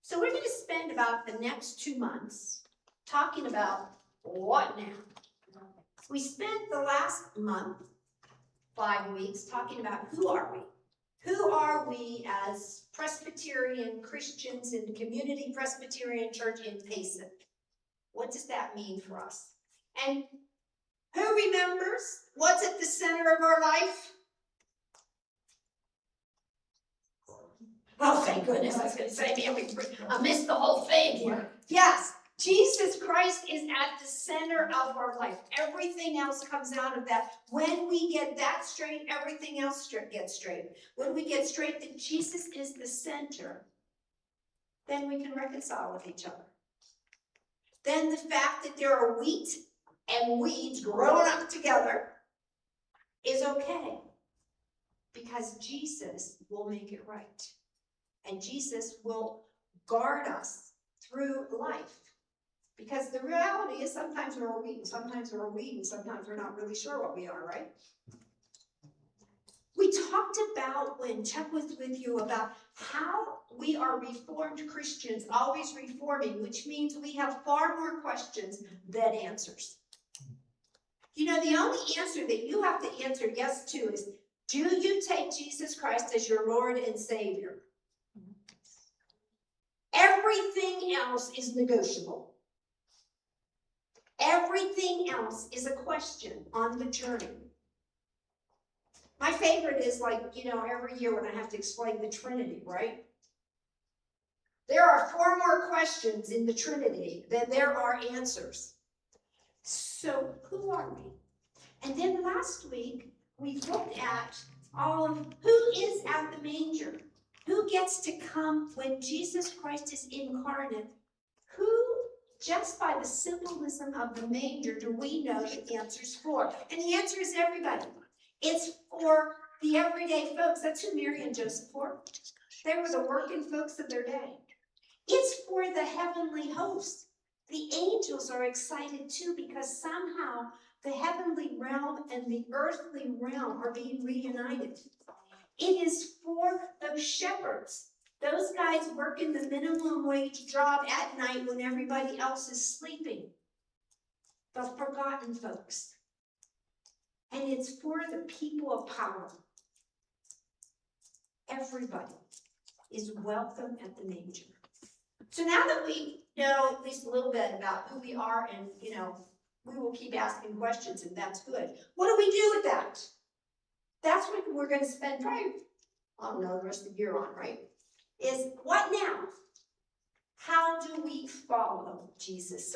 So we're going to spend about the next 2 months talking about what now. We spent the last month, 5 weeks, talking about who are we? Who are we as Presbyterian Christians in the Community Presbyterian Church in Payson? What does that mean for us? And who remembers what's at the center of our life? Oh, thank goodness, I was going to say, I missed the whole thing here. Yes, Jesus Christ is at the center of our life. Everything else comes out of that. When we get that straight, everything else gets straight. When we get straight that Jesus is the center, then we can reconcile with each other. Then the fact that there are wheat and weeds growing up together is okay, because Jesus will make it right. And Jesus will guard us through life. Because the reality is sometimes we're a wheat, and sometimes we're a weed, and sometimes we're not really sure what we are, right? We talked about, when Chuck was with you, about how we are Reformed Christians, always reforming, which means we have far more questions than answers. You know, the only answer that you have to answer yes to is, do you take Jesus Christ as your Lord and Savior? Everything else is negotiable. Everything else is a question on the journey. My favorite is, like, every year when I have to explain the Trinity, right? There are 4 more questions in the Trinity than there are answers. So who are we? And then last week, we looked at who is at the manger. Who gets to come when Jesus Christ is incarnate? Who, just by the symbolism of the manger, do we know the answer's for? And the answer is everybody. It's for the everyday folks. That's who Mary and Joseph were. They were the working folks of their day. It's for the heavenly host. The angels are excited too, because somehow the heavenly realm and the earthly realm are being reunited. It is for those shepherds, those guys working the minimum wage job at night when everybody else is sleeping, the forgotten folks. And it's for the people of power. Everybody is welcome at the manger. So now that we know at least a little bit about who we are, and we will keep asking questions, and that's good. What do we do with that? That's what we're going to spend probably, the rest of the year on, right? Is what now? How do we follow Jesus?